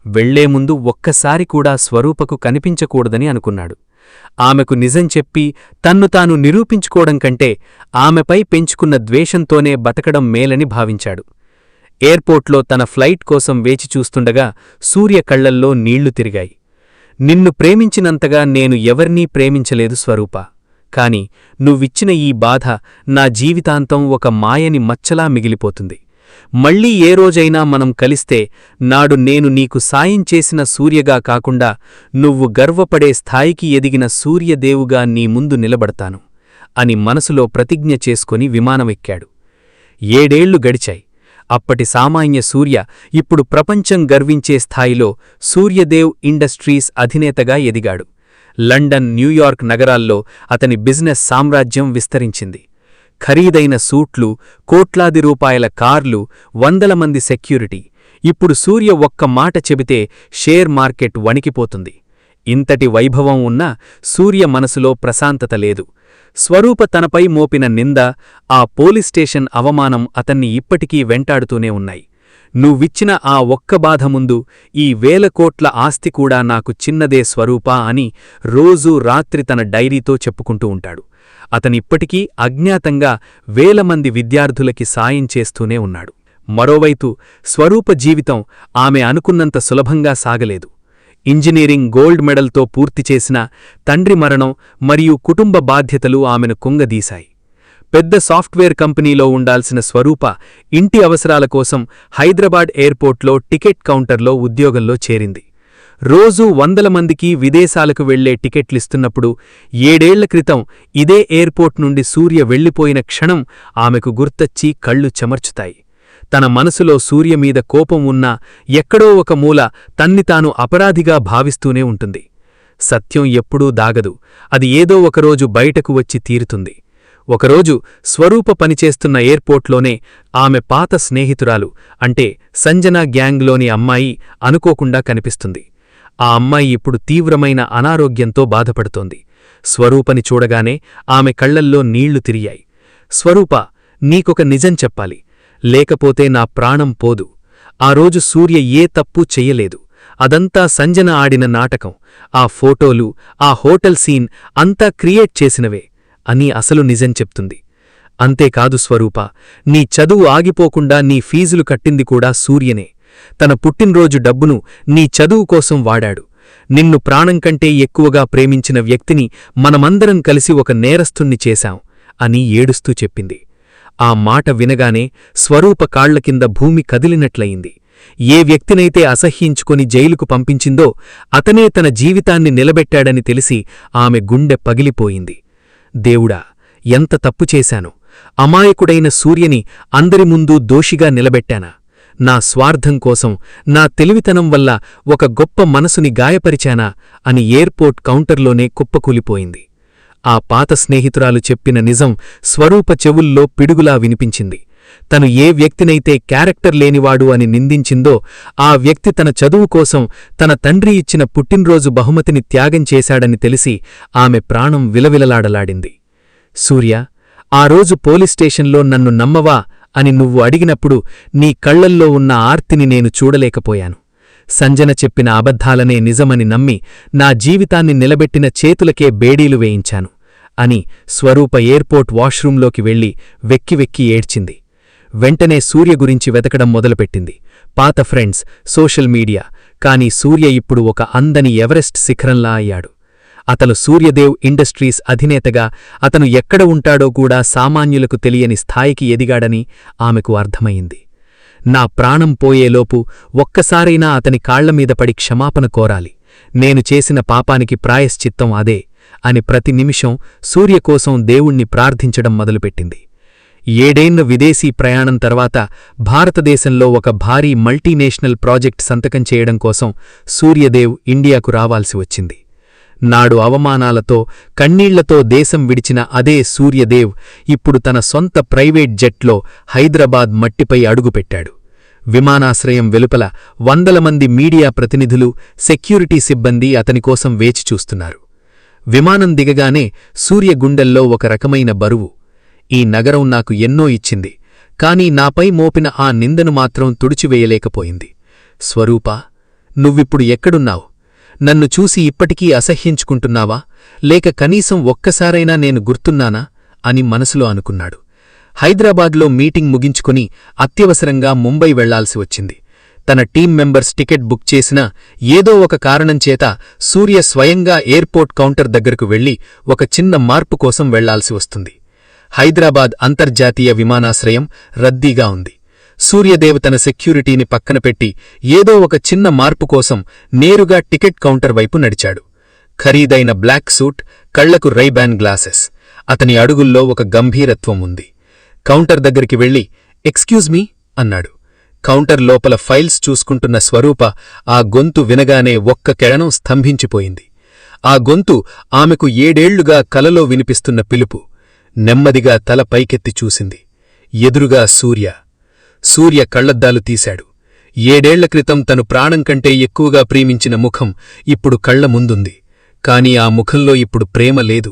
వెళ్లే ముందు ఒక్కసారి కూడా స్వరూపకు కనిపించకూడదని అనుకున్నాడు. ఆమెకు నిజం చెప్పి తన్ను తాను నిరూపించుకోవడం కంటే ఆమెపై పెంచుకున్న ద్వేషంతోనే బతకడం మేలని భావించాడు. ఎయిర్పోర్ట్లో తన ఫ్లైట్ కోసం వేచి చూస్తుండగా సూర్య కళ్లల్లో నీళ్లు తిరిగాయి. నిన్ను ప్రేమించినంతగా నేను ఎవరినీ ప్రేమించలేదు స్వరూప, కాని నువ్విచ్చిన ఈ బాధ నా జీవితాంతం ఒక మాయని మచ్చలా మిగిలిపోతుంది. మళ్ళీ ఏ రోజైనా మనం కలిస్తే నాడు నేను నీకు సాయం చేసిన సూర్యగా కాకుండా నువ్వు గర్వపడే స్థాయికి ఎదిగిన సూర్యదేవుగా నీ ముందు నిలబడతాను అని మనసులో ప్రతిజ్ఞ చేసుకుని విమానమెక్కాడు. 7 ఏళ్లు గడిచాయి. అప్పటి సామాన్య సూర్య ఇప్పుడు ప్రపంచం గర్వించే స్థాయిలో సూర్యదేవ్ ఇండస్ట్రీస్ అధినేతగా ఎదిగాడు. లండన్, న్యూయార్క్ నగరాల్లో అతని బిజినెస్ సామ్రాజ్యం విస్తరించింది. ఖరీదైన సూట్లు, కోట్లాది రూపాయల కార్లు, 100 మంది సెక్యూరిటీ. ఇప్పుడు సూర్య ఒక్క మాట చెబితే షేర్ మార్కెట్ వణికిపోతుంది. ఇంతటి వైభవం ఉన్నా సూర్య మనసులో ప్రశాంతత లేదు. స్వరూప తనపై మోపిన నింద, ఆ పోలీస్ స్టేషన్ అవమానం అతన్ని ఇప్పటికీ వెంటాడుతూనే ఉన్నాయి. నువ్విచ్చిన ఆ ఒక్క బాధ ముందు ఈ 1000 కోట్ల ఆస్తి కూడా నాకు చిన్నదే స్వరూపా అని రోజూ రాత్రి తన డైరీతో చెప్పుకుంటూ ఉంటాడు. అతనిప్పటికీ అజ్ఞాతంగా 1000 మంది విద్యార్థులకి సాయం చేస్తూనే ఉన్నాడు. మరోవైపు స్వరూప జీవితం ఆమె అనుకున్నంత సులభంగా సాగలేదు. ఇంజనీరింగ్ గోల్డ్ మెడల్తో పూర్తి చేసిన తండ్రి మరణం మరియు కుటుంబ బాధ్యతలు ఆమెను కుంగదీశాయి. పెద్ద సాఫ్ట్వేర్ కంపెనీలో ఉండాల్సిన స్వరూప ఇంటి అవసరాల కోసం హైదరాబాద్ ఎయిర్పోర్ట్లో టికెట్ కౌంటర్లో ఉద్యోగంలో చేరింది. రోజూ 100 మందికి విదేశాలకు వెళ్లే టికెట్లిస్తున్నప్పుడు 7 ఏళ్ల క్రితం ఇదే ఎయిర్పోర్ట్ నుండి సూర్య వెళ్లిపోయిన క్షణం ఆమెకు గుర్తొచ్చి కళ్ళు చెమర్చుతాయి. తన మనసులో సూర్యమీద కోపం ఉన్నా ఎక్కడో ఒక మూల తన్ని తాను అపరాధిగా భావిస్తూనే ఉంటుంది. సత్యం ఎప్పుడూ దాగదు, అది ఏదో ఒకరోజు బయటకు వచ్చి తీరుతుంది. ఒకరోజు స్వరూప పనిచేస్తున్న ఎయిర్పోర్ట్లోనే ఆమె పాత స్నేహితురాలు అంటే సంజనా గ్యాంగ్లోని అమ్మాయి అనుకోకుండా కనిపిస్తుంది. ఆ అమ్మాయి ఇప్పుడు తీవ్రమైన అనారోగ్యంతో బాధపడుతోంది. స్వరూపని చూడగానే ఆమె కళ్లల్లో నీళ్లు తిరిగాయి. స్వరూప, నీకొక నిజం చెప్పాలి, లేకపోతే నా ప్రాణం పోదు. ఆ రోజు సూర్య ఏ తప్పూ చెయ్యలేదు. అదంతా సంజన ఆడిన నాటకం. ఆ ఫోటోలు, ఆ హోటల్ సీన్ అంతా క్రియేట్ చేసినవే అని అసలు నిజం చెప్తుంది. అంతేకాదు స్వరూప, నీ చదువు ఆగిపోకుండా నీ ఫీజులు కట్టింది కూడా సూర్యనే. తన పుట్టినరోజు డబ్బును నీ చదువు కోసం వాడాడు. నిన్ను ప్రాణం కంటే ఎక్కువగా ప్రేమించిన వ్యక్తిని మనమందరం కలిసి ఒక నేరస్తుణ్ణి చేశాం అని ఏడుస్తూ చెప్పింది. ఆ మాట వినగానే స్వరూప కాళ్ల కింద భూమి కదిలినట్లయింది. ఏ వ్యక్తినైతే అసహ్యించుకొని జైలుకు పంపించిందో అతనే తన జీవితాన్ని నిలబెట్టాడని తెలిసి ఆమె గుండె పగిలిపోయింది. దేవుడా, ఎంత తప్పు చేశాను! అమాయకుడైన సూర్యని అందరి ముందు దోషిగా నిలబెట్టానా? నా స్వార్థం కోసం, నా తెలివితనం వల్ల ఒక గొప్ప మనసుని గాయపరిచానా అని ఎయిర్పోర్ట్ కౌంటర్లోనే కుప్పకూలిపోయింది. ఆ పాత స్నేహితురాలు చెప్పిన నిజం స్వరూప చెవుల్లో పిడుగులా వినిపించింది. తను ఏ వ్యక్తినైతే క్యారెక్టర్ లేనివాడు అని నిందించిందో ఆ వ్యక్తి తన చదువు కోసం తన తండ్రి ఇచ్చిన పుట్టినరోజు బహుమతిని త్యాగం చేశాడని తెలిసి ఆమె ప్రాణం విలవిలలాడలాడింది. సూర్య, ఆ రోజు పోలీస్ స్టేషన్లో నన్ను నమ్మవా అని నువ్వు అడిగినప్పుడు నీ కళ్లల్లో ఉన్న ఆర్తిని నేను చూడలేకపోయాను. సంజన చెప్పిన అబద్ధాలనే నిజమని నమ్మి నా జీవితాన్ని నిలబెట్టిన చేతులకే బేడీలు వేయించాను అని స్వరూప ఎయిర్పోర్ట్ వాష్రూంలోకి వెళ్లి వెక్కి వెక్కి ఏడ్చింది. వెంటనే సూర్య గురించి వెతకడం మొదలుపెట్టింది. పాత ఫ్రెండ్స్, సోషల్ మీడియా. కాని సూర్య ఇప్పుడు ఒక అందని ఎవరెస్ట్ శిఖరంలా అయ్యాడు. అతను సూర్యదేవ్ ఇండస్ట్రీస్ అధినేతగా అతను ఎక్కడ ఉంటాడో కూడా సామాన్యులకు తెలియని స్థాయికి ఎదిగాడని ఆమెకు అర్థమయింది. నా ప్రాణం పోయేలోపు ఒక్కసారైనా అతని కాళ్లమీద పడి క్షమాపణ కోరాలి. నేను చేసిన పాపానికి ప్రాయశ్చిత్తం అదే అని ప్రతి నిమిషం సూర్య కోసం దేవుణ్ణి ప్రార్థించడం మొదలుపెట్టింది. 7 ఏళ్ల విదేశీ ప్రయాణం తర్వాత భారతదేశంలో ఒక భారీ మల్టీనేషనల్ ప్రాజెక్ట్ సంతకం చేయడం కోసం సూర్యదేవ్ ఇండియాకు రావాల్సి వచ్చింది. నాడు అవమానాలతో, కన్నీళ్లతో దేశం విడిచిన అదే సూర్యదేవ్ ఇప్పుడు తన సొంత ప్రైవేట్ జెట్లో హైదరాబాద్ మట్టిపై అడుగుపెట్టాడు. విమానాశ్రయం వెలుపల 100 మంది మీడియా ప్రతినిధులు, సెక్యూరిటీ సిబ్బంది అతనికోసం వేచి చూస్తున్నారు. విమానం దిగగానే సూర్య గుండెల్లో ఒక రకమైన బరువు. ఈ నగరం నాకు ఎన్నో ఇచ్చింది, కాని నాపై మోపిన ఆ నిందను మాత్రం తుడిచివేయలేకపోయింది. స్వరూపా, నువ్విప్పుడు ఎక్కడున్నావు? నన్ను చూసి ఇప్పటికీ అసహ్యించుకుంటున్నావా, లేక కనీసం ఒక్కసారైనా నేను గుర్తున్నానా అని మనసులో అనుకున్నాడు. హైదరాబాద్లో మీటింగ్ ముగించుకుని అత్యవసరంగా ముంబై వెళ్లాల్సి వచ్చింది. తన టీం మెంబర్స్ టికెట్ బుక్ చేసినా ఏదో ఒక కారణం చేత సూర్య స్వయంగా ఎయిర్పోర్ట్ కౌంటర్ దగ్గరకు వెళ్లి ఒక చిన్న మార్పు కోసం వెళ్లాల్సి వస్తుంది. హైదరాబాద్ అంతర్జాతీయ విమానాశ్రయం రద్దీగా ఉంది. సూర్యదేవ్ తన సెక్యూరిటీని పక్కన పెట్టి ఏదో ఒక చిన్న మార్పు కోసం నేరుగా టికెట్ కౌంటర్ వైపు నడిచాడు. ఖరీదైన బ్లాక్ సూట్, కళ్లకు రైబ్యాన్ గ్లాసెస్. అతని అడుగుల్లో ఒక గంభీరత్వం ఉంది. కౌంటర్ దగ్గరికి వెళ్లి ఎక్స్క్యూజ్ మీ అన్నాడు. కౌంటర్ లోపల ఫైల్స్ చూసుకుంటున్న స్వరూప ఆ గొంతు వినగానే ఒక్క క్షణం స్తంభించిపోయింది. ఆ గొంతు ఆమెకు 7 ఏళ్లుగా కలలో వినిపిస్తున్న పిలుపు. నెమ్మదిగా తల పైకెత్తి చూసింది. ఎదురుగా సూర్య కళ్లద్దాలు తీశాడు. 7 ఏళ్ల క్రితం తను ప్రాణం కంటే ఎక్కువగా ప్రేమించిన ముఖం ఇప్పుడు కళ్ల ముందుంది. కాని ఆ ముఖంలో ఇప్పుడు ప్రేమ లేదు,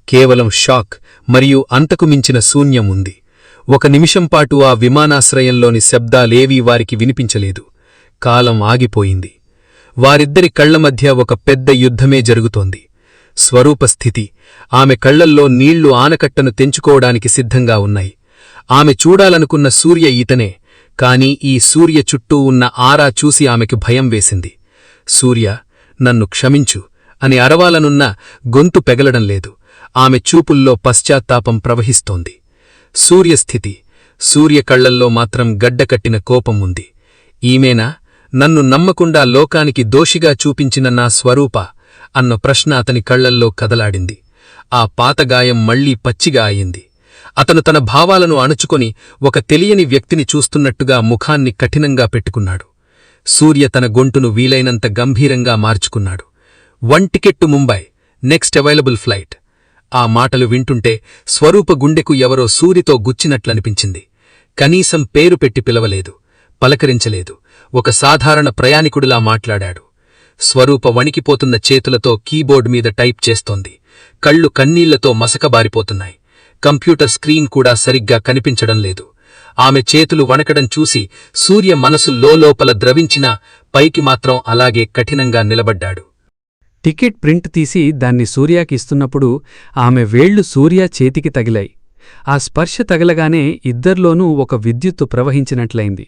కేవలం షాక్ మరియు అంతకు మించిన శూన్యం ఉంది. 1 నిమిషంపాటు ఆ విమానాశ్రయంలోని శబ్దాలేవీ వారికి వినిపించలేదు. కాలం ఆగిపోయింది. వారిద్దరి కళ్ల మధ్య ఒక పెద్ద యుద్ధమే జరుగుతోంది. స్వరూప స్థితి. ఆమె కళ్లల్లో నీళ్లు ఆనకట్టను తెంచుకోవడానికి సిద్ధంగా ఉన్నాయి. ఆమె చూడాలనుకున్న సూర్య ఈతనే. కాని ఈ సూర్య చుట్టూ ఉన్న ఆరా చూసి ఆమెకు భయం వేసింది. సూర్య, నన్ను క్షమించు అని అరవాలనున్న గొంతు పెగలడం లేదు. ఆమె చూపుల్లో పశ్చాత్తాపం ప్రవహిస్తోంది. సూర్యస్థితి. సూర్య కళ్లల్లో మాత్రం గడ్డకట్టిన కోపం ఉంది. ఈమెనా నన్ను నమ్మకుండా లోకానికి దోషిగా చూపించిన నా స్వరూప అన్న ప్రశ్న అతని కళ్లల్లో కదలాడింది. ఆ పాతగాయం మళ్లీ పచ్చిగా అయింది. అతను తన భావాలను అణుచుకొని ఒక తెలియని వ్యక్తిని చూస్తున్నట్టుగా ముఖాన్ని కఠినంగా పెట్టుకున్నాడు. సూర్య తన గొంతును వీలైనంత గంభీరంగా మార్చుకున్నాడు. 1 ticket to Mumbai, next available flight. ఆ మాటలు వింటుంటే స్వరూప గుండెకు ఎవరో సూరితో గుచ్చినట్లనిపించింది. కనీసం పేరు పెట్టి పిలవలేదు, పలకరించలేదు. ఒక సాధారణ ప్రయాణికుడిలా మాట్లాడాడు. స్వరూప వణికిపోతున్న చేతులతో కీబోర్డ్ మీద టైప్ చేస్తోంది. కళ్ళు కన్నీళ్లతో మసకబారిపోతున్నాయి. కంప్యూటర్ స్క్రీన్ కూడా సరిగ్గా కనిపించడం లేదు. ఆమె చేతులు వణకడం చూసి సూర్య మనసు లోపల ద్రవించినా పైకి మాత్రం అలాగే కఠినంగా నిలబడ్డాడు. టికెట్ ప్రింట్ తీసి దాన్ని సూర్యాకి ఇస్తున్నప్పుడు ఆమె వేళ్లు సూర్య చేతికి తగిలాయి. ఆ స్పర్శ తగలగానే ఇద్దర్లోనూ ఒక విద్యుత్తు ప్రవహించినట్లయింది.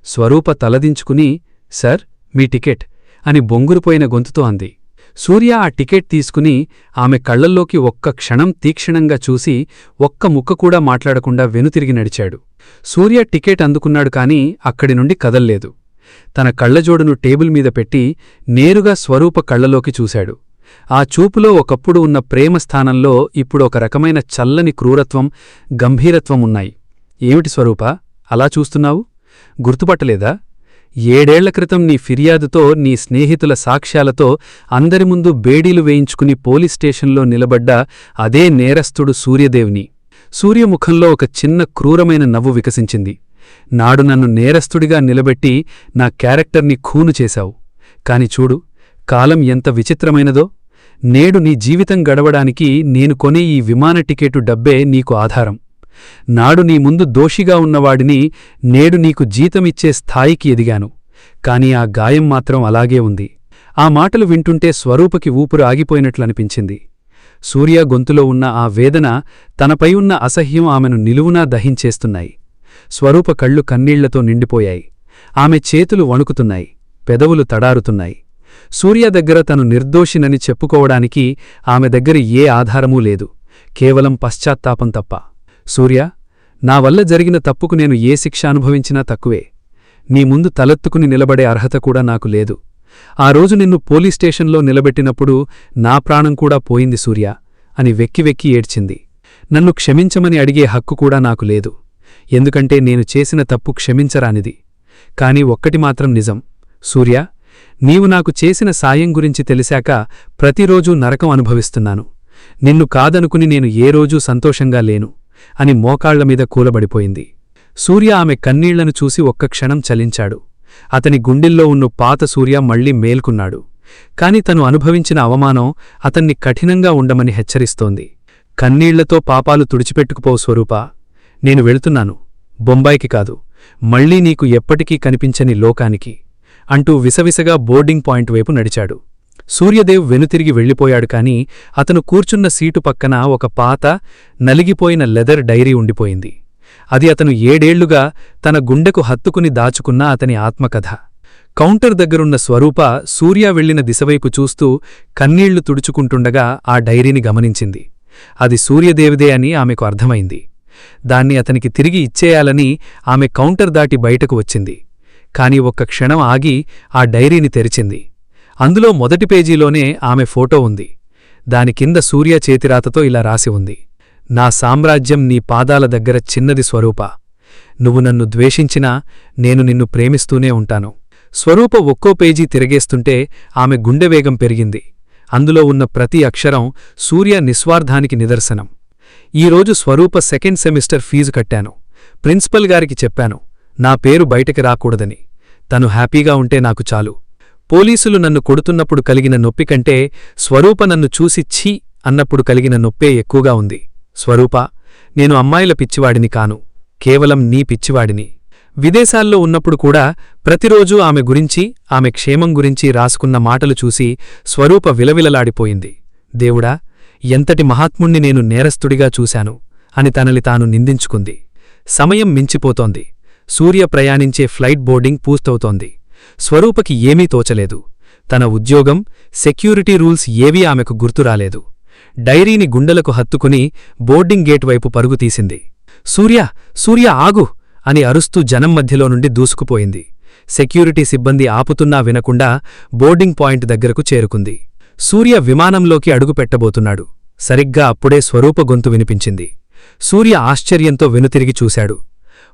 స్వరూప తలదించుకుని, సర్, మీ టికెట్ అని బొంగురుపోయిన గొంతుతో అంది. సూర్య ఆ టికెట్ తీసుకుని ఆమె కళ్లల్లోకి ఒక్క క్షణం తీక్షణంగా చూసి ఒక్క ముక్క కూడా మాట్లాడకుండా వెనుతిరిగి నడిచాడు. సూర్య టికెట్ అందుకున్నాడు కాని అక్కడి నుండి కదల్లేదు. తన కళ్లజోడును టేబుల్ మీద పెట్టి నేరుగా స్వరూప కళ్లలోకి చూశాడు. ఆ చూపులో ఒకప్పుడు ఉన్న ప్రేమ స్థానంలో ఇప్పుడు ఒక రకమైన చల్లని క్రూరత్వం, గంభీరత్వం ఉన్నాయి. ఏమిటి స్వరూపా, అలా చూస్తున్నావు? గుర్తుపట్టలేదా? 7 ఏళ్ల క్రితం నీ ఫిర్యాదుతో, నీ స్నేహితుల సాక్ష్యాలతో అందరి ముందు బేడీలు వేయించుకుని పోలీస్ స్టేషన్లో నిలబడ్డ అదే నేరస్తుడు సూర్యదేవ్ని. సూర్యముఖంలో ఒక చిన్న క్రూరమైన నవ్వు వికసించింది. నాడు నన్ను నేరస్తుడిగా నిలబెట్టి నా క్యారెక్టర్ని ఖూను చేశావు. కాని చూడు, కాలం ఎంత విచిత్రమైనదో. నేడు నీ జీవితం గడవడానికి నేను కొనే ఈ విమాన టికెటు డబ్బే నీకు ఆధారం. నాడు నీ ముందు దోషిగా ఉన్నవాడిని నేడు నీకు జీతమిచ్చే స్థాయికి ఎదిగాను. కాని ఆ గాయం మాత్రం అలాగే ఉంది. ఆ మాటలు వింటుంటే స్వరూపకి ఊపిరి ఆగిపోయినట్లనిపించింది. సూర్య గొంతులో ఉన్న ఆ వేదన, తనపై ఉన్న అసహ్యం ఆమెను నిలువునా దహించేస్తున్నాయి. స్వరూప కళ్ళు కన్నీళ్లతో నిండిపోయాయి. ఆమె చేతులు వణుకుతున్నాయి, పెదవులు తడారుతున్నాయి. సూర్య దగ్గర తను నిర్దోషినని చెప్పుకోవడానికి ఆమె దగ్గర ఏ ఆధారమూ లేదు, కేవలం పశ్చాత్తాపం తప్ప. సూర్య, నా వల్ల జరిగిన తప్పుకు నేను ఏ శిక్ష అనుభవించినా తక్కువే. నీ ముందు తలెత్తుకుని నిలబడే అర్హత కూడా నాకు లేదు. ఆ రోజు నిన్ను పోలీస్ స్టేషన్లో నిలబెట్టినప్పుడు నా ప్రాణం కూడా పోయింది సూర్య అని వెక్కి వెక్కి ఏడ్చింది. నన్ను క్షమించమని అడిగే హక్కు కూడా నాకు లేదు, ఎందుకంటే నేను చేసిన తప్పు క్షమించరానిది. కాని ఒక్కటి మాత్రం నిజం సూర్య, నీవు నాకు చేసిన సాయం గురించి తెలిసాక ప్రతిరోజూ నరకం అనుభవిస్తున్నాను. నిన్ను కాదనుకుని నేను ఏ రోజూ సంతోషంగా లేను అని మోకాళ్లమీద కూలబడిపోయింది. సూర్య ఆమె కన్నీళ్లను చూసి ఒక్క క్షణం చలించాడు. అతని గుండెల్లో ఉన్న పాత సూర్య మళ్లీ మేల్కున్నాడు. కాని తను అనుభవించిన అవమానం అతన్ని కఠినంగా ఉండమని హెచ్చరిస్తోంది. కన్నీళ్లతో పాపాలు తుడిచిపెట్టుకుపో స్వరూపా, నేను వెళుతున్నాను, బొంబాయికి కాదు, మళ్లీ నీకు ఎప్పటికీ కనిపించని లోకానికి అంటూ విసవిసగా బోర్డింగ్ పాయింట్ వైపు నడిచాడు. సూర్యదేవ్ వెనుతిరిగి వెళ్లిపోయాడు. కాని అతను కూర్చున్న సీటు పక్కన ఒక పాత, నలిగిపోయిన లెదర్ డైరీ ఉండిపోయింది. అది అతను 7 ఏళ్లుగా తన గుండెకు హత్తుకుని దాచుకున్న అతని ఆత్మకథ. కౌంటర్ దగ్గరున్న స్వరూప సూర్య వెళ్లిన దిశవైపు చూస్తూ కన్నీళ్లు తుడుచుకుంటుండగా ఆ డైరీని గమనించింది. అది సూర్యదేవిదే అని ఆమెకు అర్థమైంది. దాన్ని అతనికి తిరిగి ఇచ్చేయాలని ఆమె కౌంటర్ దాటి బయటకు వచ్చింది. కాని ఒక్క క్షణం ఆగి ఆ డైరీని తెరిచింది. అందులో మొదటి పేజీలోనే ఆమె ఫోటో ఉంది. దాని కింద సూర్య చేతిరాతతో ఇలా రాసి ఉంది: నా సామ్రాజ్యం నీ పాదాల దగ్గర చిన్నది స్వరూప. నువ్వు నన్ను ద్వేషించినా నేను నిన్ను ప్రేమిస్తూనే ఉంటాను. స్వరూప ఒక్కో పేజీ తిరగేస్తుంటే ఆమె గుండెవేగం పెరిగింది. అందులో ఉన్న ప్రతి అక్షరం సూర్య నిస్వార్థానికి నిదర్శనం. ఈరోజు స్వరూప సెకండ్ సెమిస్టర్ ఫీజు కట్టాను. ప్రిన్సిపల్ గారికి చెప్పాను, నా పేరు బయటకి రాకూడదని. తను హ్యాపీగా ఉంటే నాకు చాలు. పోలీసులు నన్ను కొడుతున్నప్పుడు కలిగిన నొప్పి కంటే స్వరూప నన్ను చూసి ఛీ అన్నప్పుడు కలిగిన నొప్పే ఎక్కువగా ఉంది. స్వరూప, నేను అమ్మాయిల పిచ్చివాడిని కాను, కేవలం నీ పిచ్చివాడిని. విదేశాల్లో ఉన్నప్పుడు కూడా ప్రతిరోజూ ఆమె గురించి, ఆమె క్షేమం గురించి రాసుకున్న మాటలు చూసి స్వరూప విలవిలలాడిపోయింది. దేవుడా, ఎంతటి మహాత్ముణ్ణి నేను నేరస్తుడిగా చూశాను అని తనని తాను నిందించుకుంది. సమయం మించిపోతోంది. సూర్య ప్రయాణించే ఫ్లైట్ బోర్డింగ్ పూర్తవుతోంది. స్వరూపకి ఏమీ తోచలేదు. తన ఉద్యోగం, సెక్యూరిటీ రూల్స్ ఏవీ ఆమెకు గుర్తురాలేదు. డైరీని గుండెలకు హత్తుకుని బోర్డింగ్ గేట్ వైపు పరుగుతీసింది. సూర్యా, సూర్య ఆగు అని అరుస్తూ జనం మధ్యలో నుండి దూసుకుపోయింది. సెక్యూరిటీ సిబ్బంది ఆపుతున్నా వినకుండా బోర్డింగ్ పాయింట్ దగ్గరకు చేరుకుంది. సూర్య విమానంలోకి అడుగుపెట్టబోతున్నాడు. సరిగ్గా అప్పుడే స్వరూప గొంతు వినిపించింది. సూర్య ఆశ్చర్యంతో వెనుతిరిగి చూశాడు.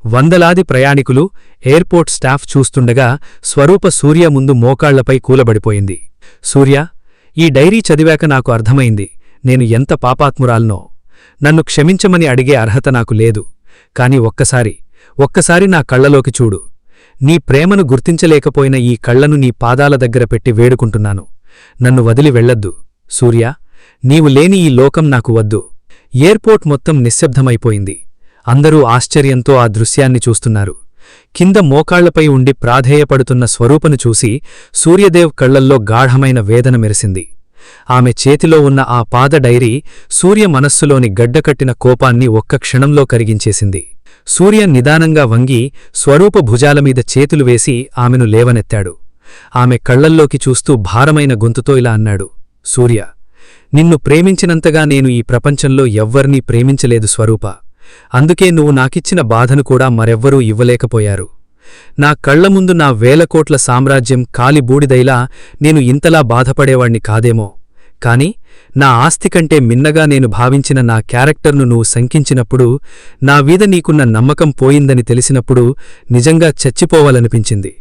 వందలాది ప్రయాణికులు, ఎయిర్పోర్ట్ స్టాఫ్ చూస్తుండగా స్వరూప సూర్య ముందు మోకాళ్లపై కూలబడిపోయింది. సూర్యా, ఈ డైరీ చదివాక నాకు అర్థమైంది నేను ఎంత పాపాత్మురాల్నో. నన్ను క్షమించమని అడిగే అర్హత నాకు లేదు. కాని ఒక్కసారి నా కళ్లలోకి చూడు. నీ ప్రేమను గుర్తించలేకపోయిన ఈ కళ్లను నీ పాదాల దగ్గర పెట్టి వేడుకుంటున్నాను. నన్ను వదిలి వెళ్లొద్దు. సూర్యా, నీవు లేని ఈ లోకం నాకు వద్దు. ఎయిర్పోర్ట్ మొత్తం నిశ్శబ్దమైపోయింది. అందరూ ఆశ్చర్యంతో ఆ దృశ్యాన్ని చూస్తున్నారు. కింద మోకాళ్లపై ఉండి ప్రాధేయపడుతున్న స్వరూపను చూసి సూర్యదేవ్ కళ్లల్లో గాఢమైన వేదన మెరిసింది. ఆమె చేతిలో ఉన్న ఆ పాద డైరీ సూర్య మనస్సులోని గడ్డకట్టిన కోపాన్ని ఒక్క క్షణంలో కరిగించేసింది. సూర్య నిదానంగా వంగి స్వరూప భుజాలమీద చేతులు వేసి ఆమెను లేవనెత్తాడు. ఆమె కళ్లల్లోకి చూస్తూ భారమైన గొంతుతో ఇలా అన్నాడు: సూర్య, నిన్ను ప్రేమించినంతగా నేను ఈ ప్రపంచంలో ఎవ్వర్నీ ప్రేమించలేదు స్వరూప. అందుకే నువ్వు నాకిచ్చిన బాధను కూడా మరెవ్వరూ ఇవ్వలేకపోయారు. నా కళ్లముందు నా వేలకోట్ల సామ్రాజ్యం కాలిబూడిదైలా నేను ఇంతలా బాధపడేవాణ్ణి కాదేమో. కాని నా ఆస్తి కంటే మిన్నగా నేను భావించిన నా క్యారెక్టర్ను నువ్వు శంకించినప్పుడు, నా మీద నీకున్న నమ్మకం పోయిందని తెలిసినప్పుడు నిజంగా చచ్చిపోవాలనిపించింది.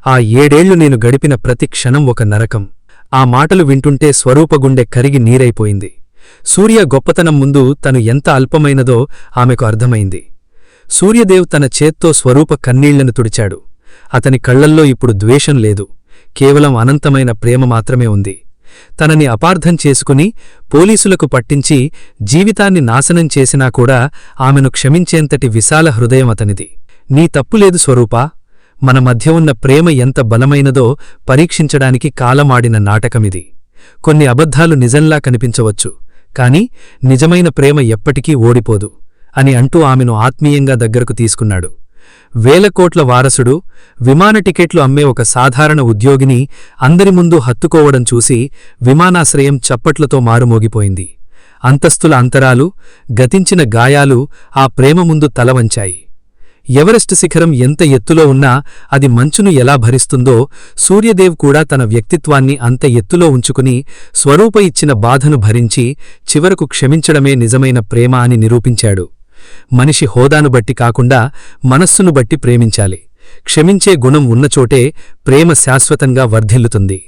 ఆ 7 ఏళ్లు నేను గడిపిన ప్రతి క్షణం ఒక నరకం. ఆ మాటలు వింటుంటే స్వరూపగుండె కరిగి నీరైపోయింది. సూర్య గొప్పతనం ముందు తను ఎంత అల్పమైనదో ఆమెకు అర్థమైంది. సూర్యదేవ్ తన చేత్తో స్వరూప కన్నీళ్లను తుడిచాడు. అతని కళ్లల్లో ఇప్పుడు ద్వేషం లేదు, కేవలం అనంతమైన ప్రేమ మాత్రమే ఉంది. తనని అపార్థం చేసుకుని పోలీసులకు పట్టించి జీవితాన్ని నాశనం చేసినా కూడా ఆమెను క్షమించేంతటి విశాల హృదయం అతనిది. నీ తప్పులేదు స్వరూపా. మన మధ్య ఉన్న ప్రేమ ఎంత బలమైనదో పరీక్షించడానికి కాలమాడిన నాటకమిది. కొన్ని అబద్ధాలు నిజంలా కనిపించవచ్చు, కాని నిజమైన ప్రేమ ఎప్పటికీ ఓడిపోదు అని అంటూ ఆమెను ఆత్మీయంగా దగ్గరకు తీసుకున్నాడు. 1000 కోట్ల వారసుడు, విమాన టికెట్లు అమ్మే ఒక సాధారణ ఉద్యోగిని అందరి ముందు హత్తుకోవడం చూసి విమానాశ్రయం చప్పట్లతో మారుమోగిపోయింది. అంతస్తుల అంతరాలు, గతించిన గాయాలు ఆ ప్రేమ ముందు తలవంచాయి. ఎవరెస్ట్ శిఖరం ఎంత ఎత్తులో ఉన్నా అది మంచును ఎలా భరిస్తుందో సూర్యదేవ్ కూడా తన వ్యక్తిత్వాన్ని అంత ఎత్తులో ఉంచుకుని స్వరూప ఇచ్చిన బాధను భరించి చివరకు క్షమించడమే నిజమైన ప్రేమ అని నిరూపించాడు. మనిషి హోదాను బట్టి కాకుండా మనస్సును బట్టి ప్రేమించాలి. క్షమించే గుణం ఉన్నచోటే ప్రేమ శాశ్వతంగా వర్ధిల్లుతుంది.